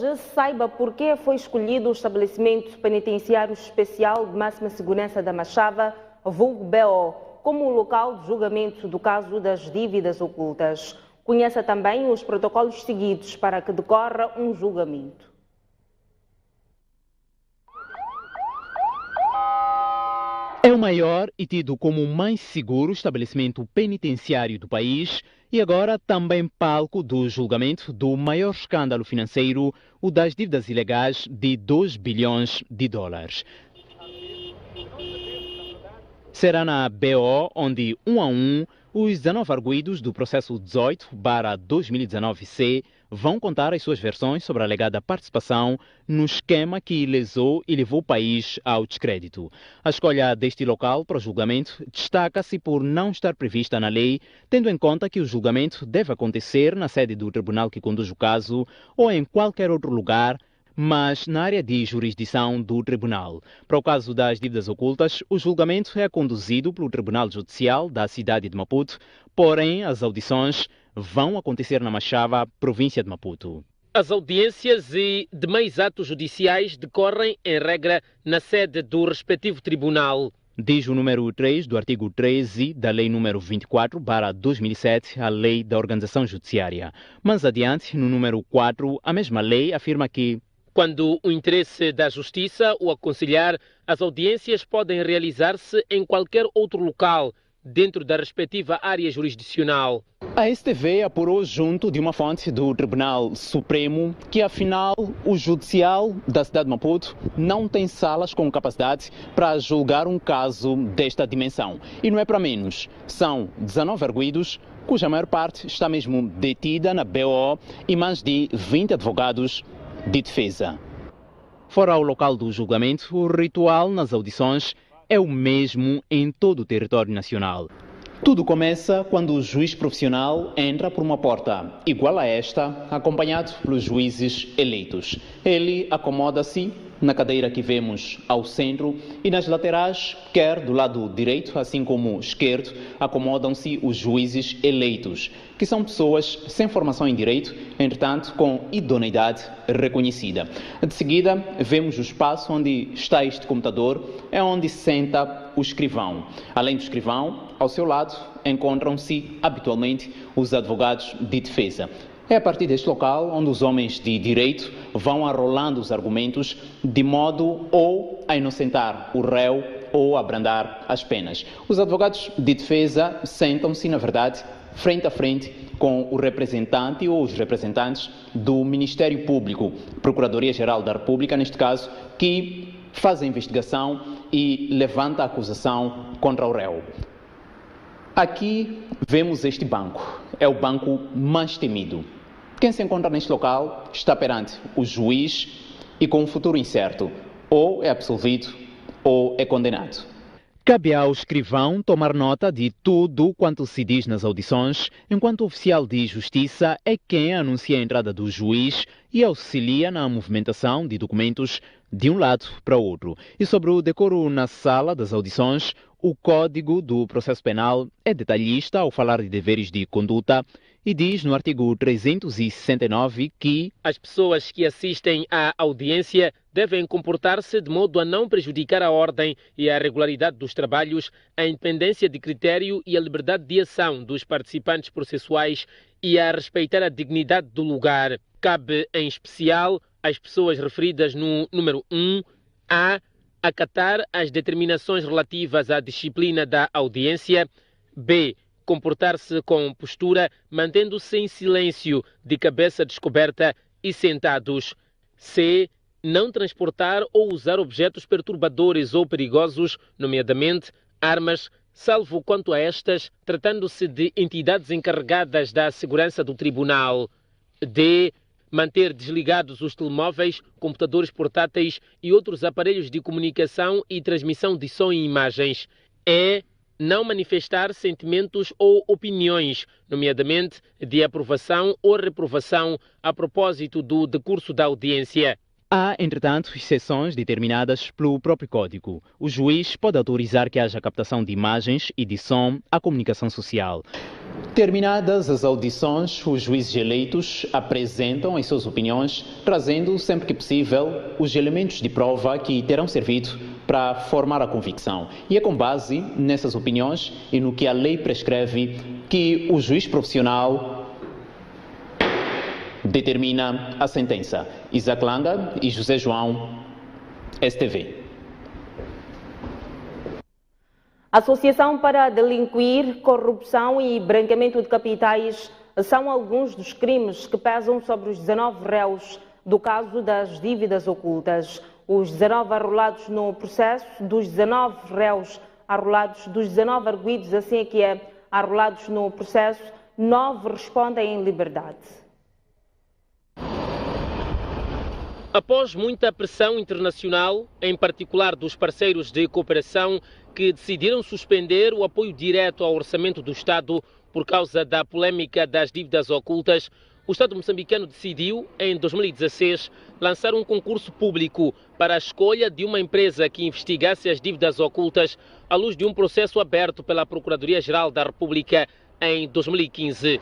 Hoje, saiba por que foi escolhido o estabelecimento penitenciário especial de máxima segurança da Machava, vulgo BO, como local de julgamento do caso das dívidas ocultas. Conheça também os protocolos seguidos para que decorra um julgamento. É o maior e tido como o mais seguro estabelecimento penitenciário do país e agora também palco do julgamento do maior escândalo financeiro, o das dívidas ilegais de 2 bilhões de dólares. Será na BO onde, um a um, os 19 arguidos do processo 18/2019-C vão contar as suas versões sobre a alegada participação no esquema que lesou e levou o país ao descrédito. A escolha deste local para o julgamento destaca-se por não estar prevista na lei, tendo em conta que o julgamento deve acontecer na sede do tribunal que conduz o caso ou em qualquer outro lugar, mas na área de jurisdição do tribunal. Para o caso das dívidas ocultas, o julgamento é conduzido pelo Tribunal Judicial da cidade de Maputo, porém as audições vão acontecer na Machava, província de Maputo. As audiências e demais atos judiciais decorrem, em regra, na sede do respectivo tribunal. Diz o número 3 do artigo 13 da Lei número 24/2007, a Lei da Organização Judiciária. Mais adiante, no número 4, a mesma lei afirma que quando o interesse da Justiça o aconselhar, as audiências podem realizar-se em qualquer outro local, dentro da respectiva área jurisdicional. A STV apurou junto de uma fonte do Tribunal Supremo que, afinal, o Judicial da cidade de Maputo não tem salas com capacidade para julgar um caso desta dimensão. E não é para menos. São 19 arguidos, cuja maior parte está mesmo detida na BO e mais de 20 advogados de defesa. Fora ao local do julgamento, o ritual nas audições é o mesmo em todo o território nacional. Tudo começa quando o juiz profissional entra por uma porta igual a esta, acompanhado pelos juízes eleitos. Ele acomoda-se na cadeira que vemos ao centro e nas laterais, quer do lado direito, assim como esquerdo, acomodam-se os juízes eleitos, que são pessoas sem formação em direito, entretanto com idoneidade reconhecida. De seguida, vemos o espaço onde está este computador, é onde senta o escrivão. Além do escrivão, ao seu lado, encontram-se habitualmente os advogados de defesa. É a partir deste local onde os homens de direito vão arrolando os argumentos de modo ou a inocentar o réu ou a abrandar as penas. Os advogados de defesa sentam-se, na verdade, frente a frente com o representante ou os representantes do Ministério Público, Procuradoria-Geral da República, neste caso, que faz a investigação e levanta a acusação contra o réu. Aqui vemos este banco. É o banco mais temido. Quem se encontra neste local está perante o juiz e com um futuro incerto. Ou é absolvido ou é condenado. Cabe ao escrivão tomar nota de tudo quanto se diz nas audições, enquanto o oficial de justiça é quem anuncia a entrada do juiz e auxilia na movimentação de documentos de um lado para o outro. E sobre o decoro na sala das audições, o Código do Processo Penal é detalhista ao falar de deveres de conduta e diz no artigo 369 que as pessoas que assistem à audiência devem comportar-se de modo a não prejudicar a ordem e a regularidade dos trabalhos, a independência de critério e a liberdade de ação dos participantes processuais e a respeitar a dignidade do lugar. Cabe, em especial, às pessoas referidas no número 1, a acatar as determinações relativas à disciplina da audiência, b. comportar-se com postura, mantendo-se em silêncio, de cabeça descoberta e sentados. C. Não transportar ou usar objetos perturbadores ou perigosos, nomeadamente armas, salvo quanto a estas, tratando-se de entidades encarregadas da segurança do tribunal. D. Manter desligados os telemóveis, computadores portáteis e outros aparelhos de comunicação e transmissão de som e imagens. E. Não manifestar sentimentos ou opiniões, nomeadamente de aprovação ou reprovação, a propósito do decurso da audiência. Há, entretanto, exceções determinadas pelo próprio Código. O juiz pode autorizar que haja captação de imagens e de som à comunicação social. Terminadas as audições, os juízes eleitos apresentam as suas opiniões, trazendo, sempre que possível, os elementos de prova que terão servido para formar a convicção. E é com base nessas opiniões e no que a lei prescreve que o juiz profissional determina a sentença. Isaac Langa e José João, STV. Associação para delinquir, corrupção e branqueamento de capitais são alguns dos crimes que pesam sobre os 19 réus do caso das dívidas ocultas. Os 19 arrolados no processo, dos 19 réus arrolados, dos 19 arguidos, assim é que é, arrolados no processo, 9 respondem em liberdade. Após muita pressão internacional, em particular dos parceiros de cooperação, que decidiram suspender o apoio direto ao orçamento do Estado por causa da polêmica das dívidas ocultas, o Estado moçambicano decidiu, em 2016, lançar um concurso público para a escolha de uma empresa que investigasse as dívidas ocultas à luz de um processo aberto pela Procuradoria-Geral da República em 2015.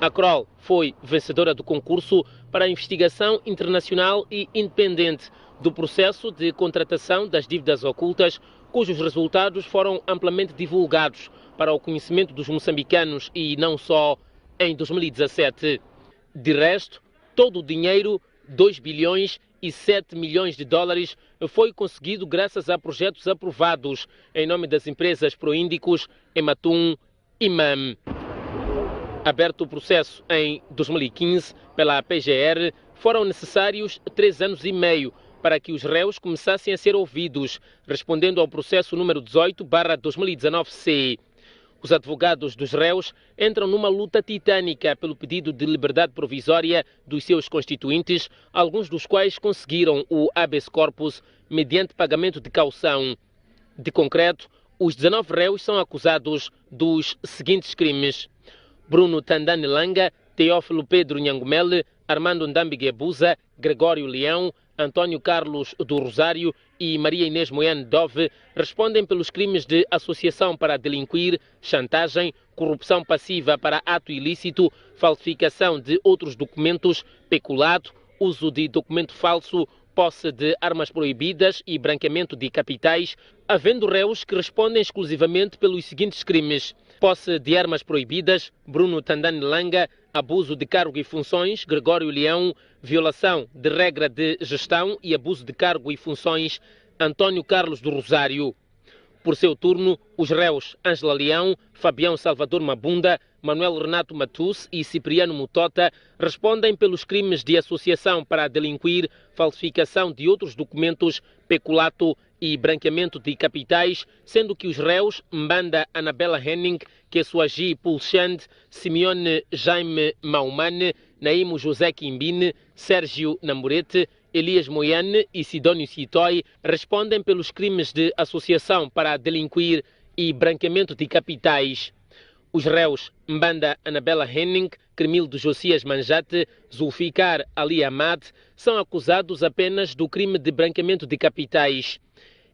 A Kroll foi vencedora do concurso para a investigação internacional e independente do processo de contratação das dívidas ocultas, cujos resultados foram amplamente divulgados para o conhecimento dos moçambicanos e não só em 2017. De resto, todo o dinheiro, 2 bilhões e 7 milhões de dólares, foi conseguido graças a projetos aprovados em nome das empresas Proíndicos, Ematum e MAM. Aberto o processo em 2015 pela PGR, foram necessários 3 anos e meio para que os réus começassem a ser ouvidos, respondendo ao processo número 18/2019-C. Os advogados dos réus entram numa luta titânica pelo pedido de liberdade provisória dos seus constituintes, alguns dos quais conseguiram o habeas corpus mediante pagamento de caução. De concreto, os 19 réus são acusados dos seguintes crimes: Bruno Tandani Langa, Teófilo Pedro Nhangumele, Armando Ndambi Buza, Gregório Leão, Antônio Carlos do Rosário e Maria Inês Moyane Dove respondem pelos crimes de associação para delinquir, chantagem, corrupção passiva para ato ilícito, falsificação de outros documentos, peculato, uso de documento falso, posse de armas proibidas e branqueamento de capitais, havendo réus que respondem exclusivamente pelos seguintes crimes: posse de armas proibidas, Bruno Tandani Langa; abuso de cargo e funções, Gregório Leão; violação de regra de gestão e abuso de cargo e funções, Antônio Carlos do Rosário. Por seu turno, os réus Ângela Leão, Fabião Salvador Mabunda, Manuel Renato Matus e Cipriano Mutota respondem pelos crimes de associação para delinquir, falsificação de outros documentos, peculato e branqueamento de capitais, sendo que os réus Mbanda Anabela Henning, Kessuagi Pulchand, Simeone Jaime Maumane, Naimo José Quimbine, Sérgio Namorete, Elias Moyane e Sidónio Citói respondem pelos crimes de associação para delinquir e branqueamento de capitais. Os réus Mbanda Anabela Henning, Cremildo Josias Manjate, Zulficar Ali Ahmad são acusados apenas do crime de branqueamento de capitais.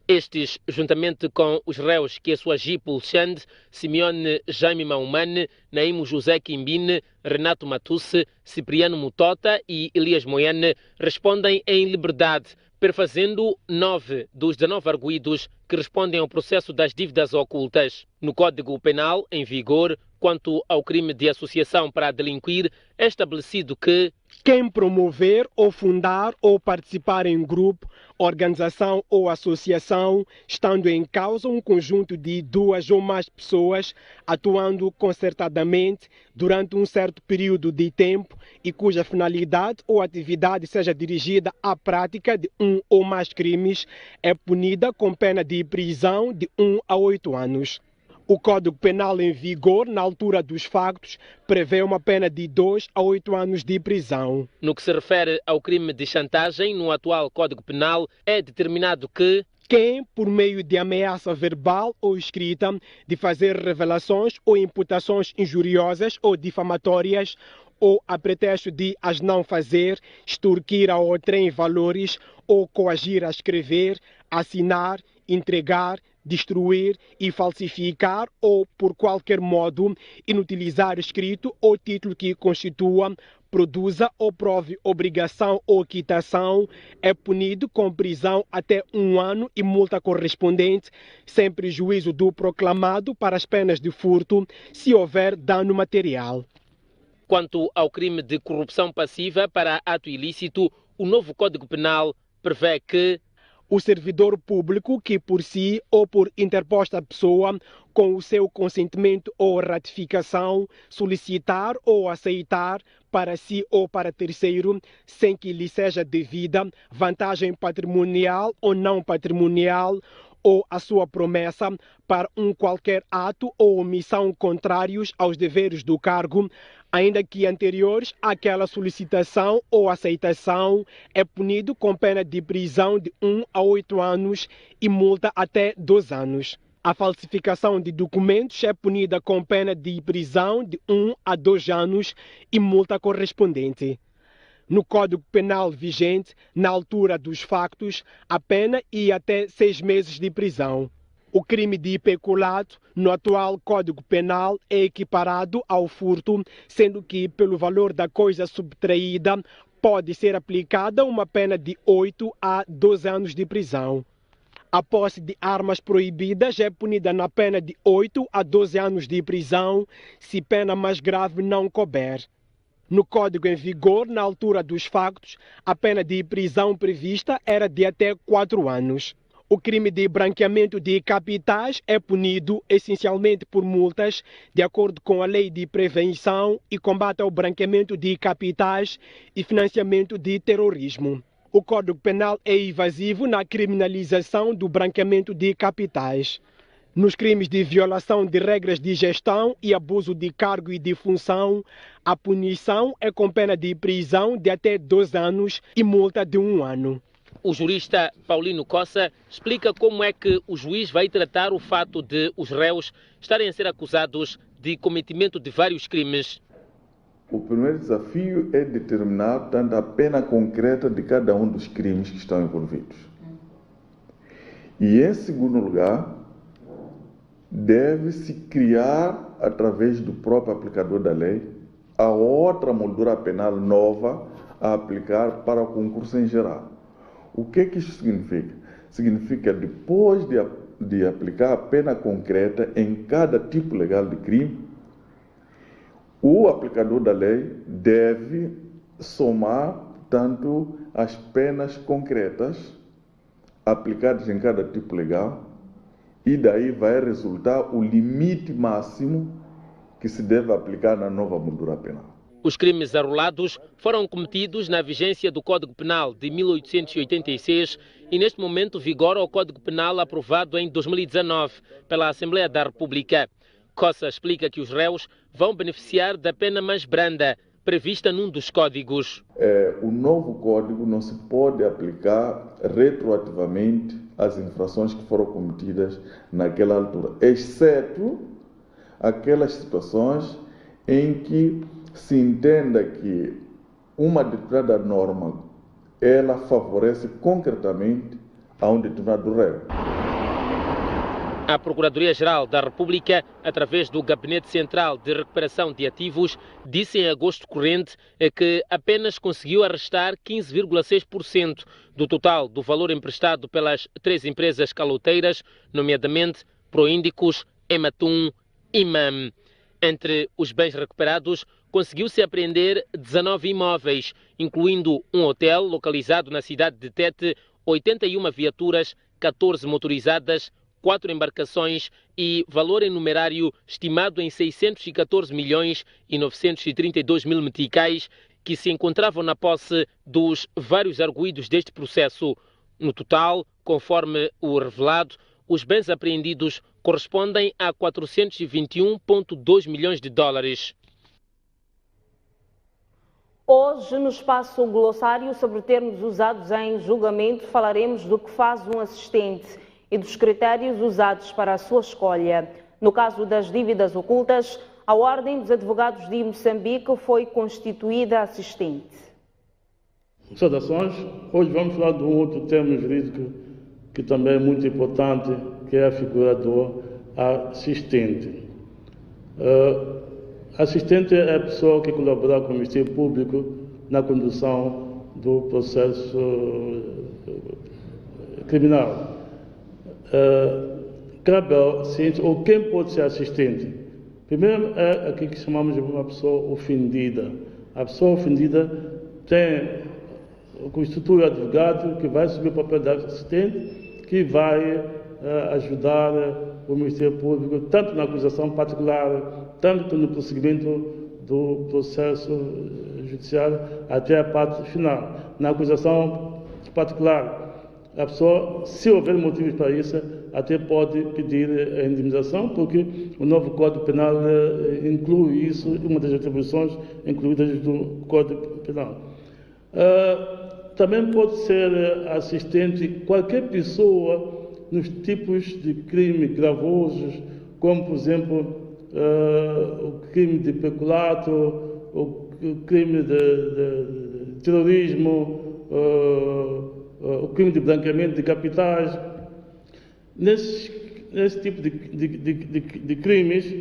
Estes, juntamente com os réus Kessuagi Pulchand, Simeone Jaime Maumane, Naimo José Quimbine, Renato Matusse, Cipriano Mutota e Elias Moyane, respondem em liberdade, perfazendo 9 dos 19 arguidos que respondem ao processo das dívidas ocultas. No Código Penal, em vigor, quanto ao crime de associação para delinquir, é estabelecido que quem promover ou fundar ou participar em grupo, organização ou associação, estando em causa um conjunto de 2 ou mais pessoas, atuando concertadamente durante um certo período de tempo e cuja finalidade ou atividade seja dirigida à prática de um ou mais crimes, é punida com pena de prisão de 1 a 8 anos. O Código Penal em vigor, na altura dos factos, prevê uma pena de 2 a 8 anos de prisão. No que se refere ao crime de chantagem, no atual Código Penal, é determinado que quem, por meio de ameaça verbal ou escrita, de fazer revelações ou imputações injuriosas ou difamatórias, ou a pretexto de as não fazer, extorquir a outrem valores ou coagir a escrever, assinar, entregar, destruir e falsificar ou, por qualquer modo, inutilizar escrito ou título que constitua, produza ou prove obrigação ou quitação, é punido com prisão até 1 ano e multa correspondente, sem prejuízo do proclamado para as penas de furto, se houver dano material. Quanto ao crime de corrupção passiva para ato ilícito, o novo Código Penal prevê que o servidor público que por si ou por interposta pessoa, com o seu consentimento ou ratificação, solicitar ou aceitar para si ou para terceiro, sem que lhe seja devida vantagem patrimonial ou não patrimonial, ou a sua promessa para qualquer ato ou omissão contrários aos deveres do cargo, ainda que anteriores àquela solicitação ou aceitação, é punido com pena de prisão de 1 a 8 anos e multa até 2 anos. A falsificação de documentos é punida com pena de prisão de 1 a 2 anos e multa correspondente. No Código Penal vigente, na altura dos factos, a pena ia até 6 meses de prisão. O crime de peculato, no atual Código Penal, é equiparado ao furto, sendo que, pelo valor da coisa subtraída, pode ser aplicada uma pena de 8 a 12 anos de prisão. A posse de armas proibidas é punida na pena de 8 a 12 anos de prisão, se pena mais grave não couber. No Código em vigor, na altura dos factos, a pena de prisão prevista era de até 4 anos. O crime de branqueamento de capitais é punido essencialmente por multas, de acordo com a Lei de Prevenção e Combate ao Branqueamento de Capitais e Financiamento de Terrorismo. O Código Penal é evasivo na criminalização do branqueamento de capitais. Nos crimes de violação de regras de gestão e abuso de cargo e de função, a punição é com pena de prisão de até 2 anos e multa de 1 ano. O jurista Paulino Cossa explica como é que o juiz vai tratar o fato de os réus estarem a ser acusados de cometimento de vários crimes. O primeiro desafio é determinar tanto a pena concreta de cada um dos crimes que estão envolvidos. E, em segundo lugar, deve-se criar, através do próprio aplicador da lei, a outra moldura penal nova a aplicar para o concurso em geral. O que isso significa? Significa, depois de aplicar a pena concreta em cada tipo legal de crime, o aplicador da lei deve somar, portanto, as penas concretas aplicadas em cada tipo legal, e daí vai resultar o limite máximo que se deve aplicar na nova moldura penal. Os crimes arrolados foram cometidos na vigência do Código Penal de 1886 e neste momento vigora o Código Penal aprovado em 2019 pela Assembleia da República. Cossa explica que os réus vão beneficiar da pena mais branda, prevista num dos códigos. O novo código não se pode aplicar retroativamente às infrações que foram cometidas naquela altura, exceto aquelas situações em que se entenda que uma determinada norma ela favorece concretamente a um determinado réu. A Procuradoria-Geral da República, através do Gabinete Central de Recuperação de Ativos, disse em agosto corrente que apenas conseguiu arrestar 15,6% do total do valor emprestado pelas 3 empresas caloteiras, nomeadamente Proíndicos, Ematum e MAM. Entre os bens recuperados, conseguiu-se apreender 19 imóveis, incluindo um hotel localizado na cidade de Tete, 81 viaturas, 14 motorizadas, 4 embarcações e valor em numerário estimado em 614 milhões e 932 mil meticais, que se encontravam na posse dos vários arguidos deste processo. No total, conforme o revelado, os bens apreendidos correspondem a 421,2 milhões de dólares. Hoje, no espaço glossário sobre termos usados em julgamento, falaremos do que faz um assistente e dos critérios usados para a sua escolha. No caso das dívidas ocultas, a Ordem dos Advogados de Moçambique foi constituída assistente. Saudações. Hoje vamos falar de um outro termo jurídico que também é muito importante, que é a figura do assistente. Assistente é a pessoa que colabora com o Ministério Público na condução do processo criminal. Cabe ao ciente, ou quem pode ser assistente? Primeiro é aqui que chamamos de uma pessoa ofendida. A pessoa ofendida constitui o advogado que vai assumir o papel de assistente, que vai ajudar o Ministério Público, tanto na acusação particular, tanto no prosseguimento do processo judiciário, até a parte final. Na acusação particular, a pessoa, se houver motivos para isso, até pode pedir a indemnização, porque o novo Código Penal inclui isso, uma das atribuições incluídas do Código Penal. Também pode ser assistente qualquer pessoa nos tipos de crime gravosos, como, por exemplo, o crime de peculato, o crime de terrorismo, o crime de branqueamento de capitais. Nesse tipo de crimes,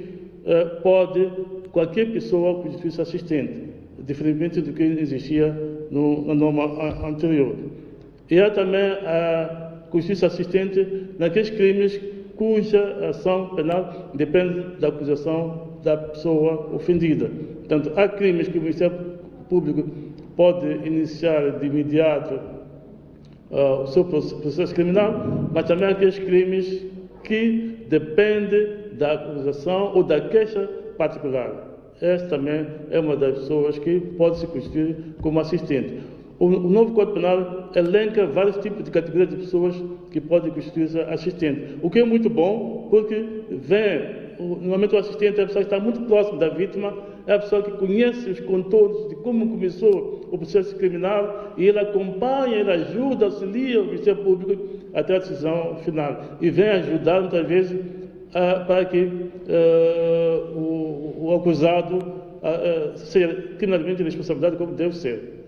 pode qualquer pessoa constituir-se assistente, diferentemente do que existia na norma anterior. E há também a constituir-se assistente naqueles crimes cuja ação penal depende da acusação da pessoa ofendida. Portanto, há crimes que o Ministério Público pode iniciar de imediato o seu processo criminal, mas também há aqueles crimes que dependem da acusação ou da queixa particular. Esta também é uma das pessoas que pode se constituir como assistente. O novo Código Penal elenca vários tipos de categorias de pessoas que podem constituir-se assistente, o que é muito bom, porque normalmente o assistente é a pessoa que está muito próximo da vítima, é a pessoa que conhece os contornos de como começou o processo criminal e ele acompanha, ele ajuda, auxilia o Ministério Público até a decisão final e vem ajudar muitas vezes para que o acusado seja criminalmente responsabilizado como deve ser.